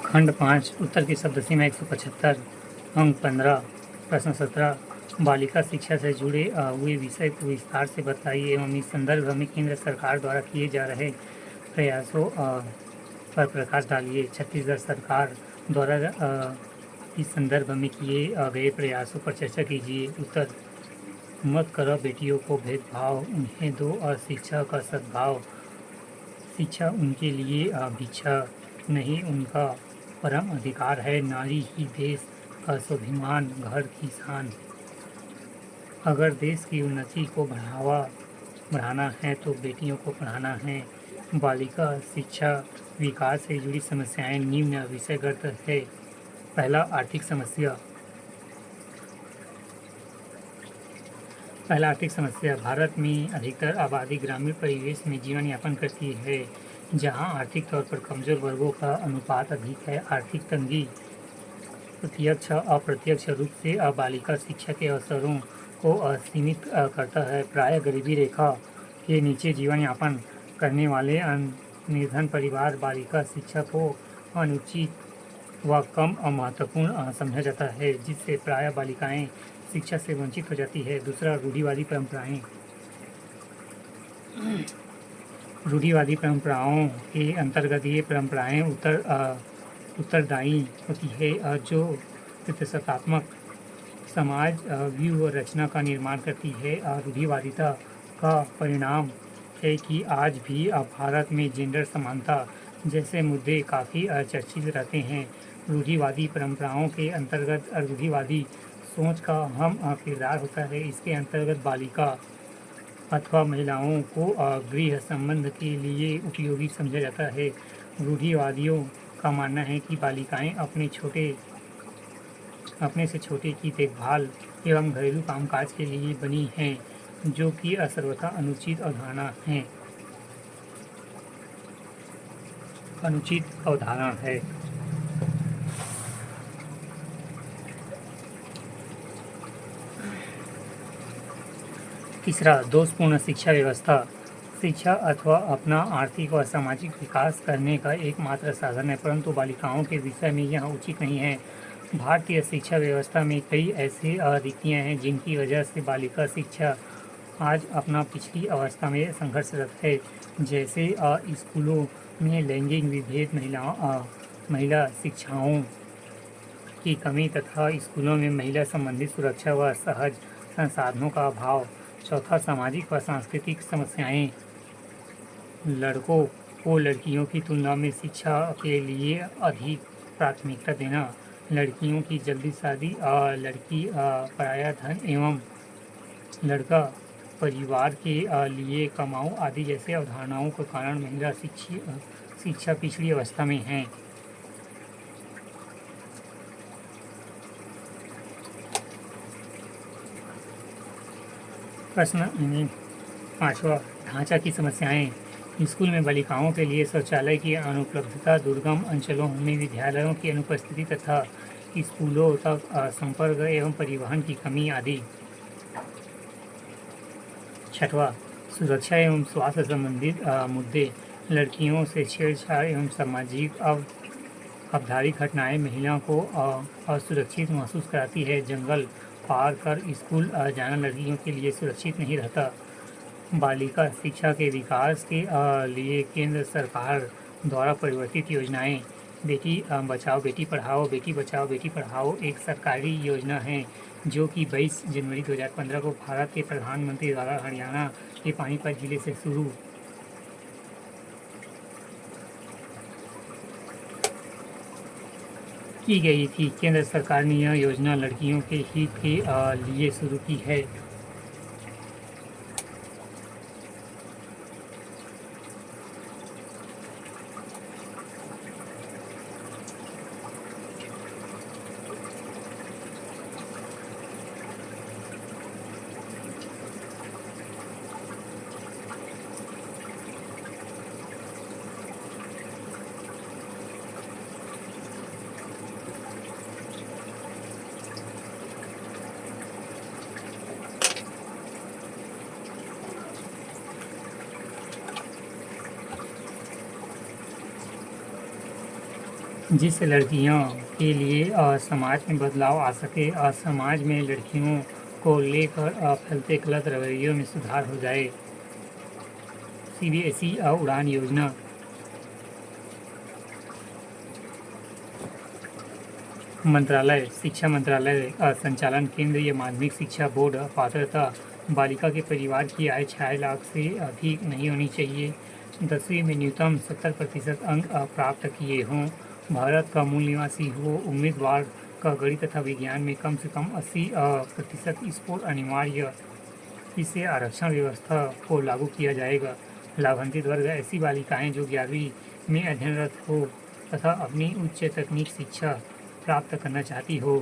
खंड 5 उत्तर की शब्द सीमा 175 अंक 15 प्रश्न 17 बालिका शिक्षा से जुड़े हुए विषय को विस्तार से बताइए एवं इस संदर्भ में केंद्र सरकार द्वारा किए जा रहे प्रयासों पर प्रकाश डालिए। छत्तीसगढ़ सरकार द्वारा इस संदर्भ में किए गए प्रयासों पर चर्चा कीजिए। उत्तर मत करो बेटियों को भेदभाव, उन्हें दो शिक्षा का सद्भाव। शिक्षा उनके लिए भिक्षा नहीं, उनका परम अधिकार है। नारी ही देश का स्वाभिमान, घर की शान। अगर देश की उन्नति को बढ़ाना है तो बेटियों को पढ़ाना है। बालिका शिक्षा विकास से जुड़ी समस्याएं निम्न विषयगत है। पहला आर्थिक समस्या भारत में अधिकतर आबादी ग्रामीण परिवेश में जीवन यापन करती है, जहां आर्थिक तौर पर कमजोर वर्गों का अनुपात अधिक है। आर्थिक तंगी प्रत्यक्ष अप्रत्यक्ष रूप से बालिका शिक्षा के अवसरों को सीमित करता है। प्राय गरीबी रेखा के नीचे जीवन यापन करने वाले निर्धन परिवार बालिका शिक्षा को अनुचित व कम महत्वपूर्ण समझा जाता है, जिससे प्राय बालिकाएं शिक्षा से वंचित हो जाती है। दूसरा, रूढ़िवादी परंपराओं के अंतर्गत ये परंपराएं उत्तरदायी होती है, जो प्रतिशतात्मक समाज व्यूह रचना का निर्माण करती है। रूढ़िवादिता का परिणाम है कि आज भी भारत में जेंडर समानता जैसे मुद्दे काफ़ी चर्चित रहते हैं। रूढ़िवादी परंपराओं के अंतर्गत रूढ़िवादी सोच का अहम किरदार होता है। इसके अंतर्गत बालिका अथवा महिलाओं को गृह संबंध के लिए उपयोगी समझा जाता है। रूढ़िवादियों का मानना है कि बालिकाएं अपने से छोटे की देखभाल एवं घरेलू कामकाज के लिए बनी हैं, जो कि सर्वथा अनुचित अवधारणा है। तीसरा, दोषपूर्ण शिक्षा व्यवस्था। शिक्षा अथवा अपना आर्थिक व सामाजिक विकास करने का एकमात्र साधन है, परंतु बालिकाओं के विषय में यह उचित नहीं है। भारतीय शिक्षा व्यवस्था में कई ऐसी रीतियाँ हैं जिनकी वजह से बालिका शिक्षा आज अपना पिछली अवस्था में संघर्षरत है, जैसे स्कूलों में लैंगिक विभेद, महिला शिक्षाओं की कमी तथा स्कूलों में महिला संबंधित सुरक्षा व सहज संसाधनों का अभाव। चौथा, सामाजिक व सांस्कृतिक समस्याएं। लड़कों को लड़कियों की तुलना में शिक्षा के लिए अधिक प्राथमिकता देना, लड़कियों की जल्दी शादी, लड़की पराया धन एवं लड़का परिवार के लिए कमाऊ आदि जैसे अवधारणाओं के कारण महिला शिक्षा पिछड़ी अवस्था में है। प्रश्न 5वां, ढांचा की समस्याएं। स्कूल में बालिकाओं के लिए शौचालय की अनुपलब्धता, दुर्गम अंचलों में विद्यालयों की अनुपस्थिति तथा स्कूलों तक संपर्क एवं परिवहन की कमी आदि। 6वां, सुरक्षा एवं स्वास्थ्य संबंधित मुद्दे। लड़कियों से छेड़छाड़ एवं सामाजिक अपराधिक घटनाएं महिलाओं को असुरक्षित महसूस कराती है। जंगल पार कर स्कूल जाना लड़कियों के लिए सुरक्षित नहीं रहता। बालिका शिक्षा के विकास के लिए केंद्र सरकार द्वारा परिवर्तित योजनाएं। बेटी बचाओ बेटी पढ़ाओ, बेटी बचाओ बेटी पढ़ाओ एक सरकारी योजना है, जो कि 22 जनवरी 2015 को भारत के प्रधानमंत्री द्वारा हरियाणा के पानीपत जिले से शुरू की गई थी। केंद्र सरकार ने यह योजना लड़कियों के हित के लिए शुरू की है। जिससे लड़कियों के लिए समाज में बदलाव आ सके, समाज में लड़कियों को लेकर फैलते गलत रवैयों में सुधार हो जाए। CBSE उड़ान योजना। मंत्रालय, शिक्षा मंत्रालय संचालन। केंद्रीय माध्यमिक शिक्षा बोर्ड पात्रता बालिका के परिवार की आय 6 लाख से अधिक नहीं होनी चाहिए। 10वीं में न्यूनतम 70% अंक प्राप्त किए हों। भारत का मूल निवासी हो। उम्मीदवार का गणित तथा विज्ञान में कम से कम 80% स्कोर अनिवार्य। इससे आरक्षण व्यवस्था को लागू किया जाएगा। लाभान्वित वर्ग ऐसी बालिकाएं जो 11वीं में अध्ययनरत हो तथा अपनी उच्च तकनीक शिक्षा प्राप्त करना चाहती हो।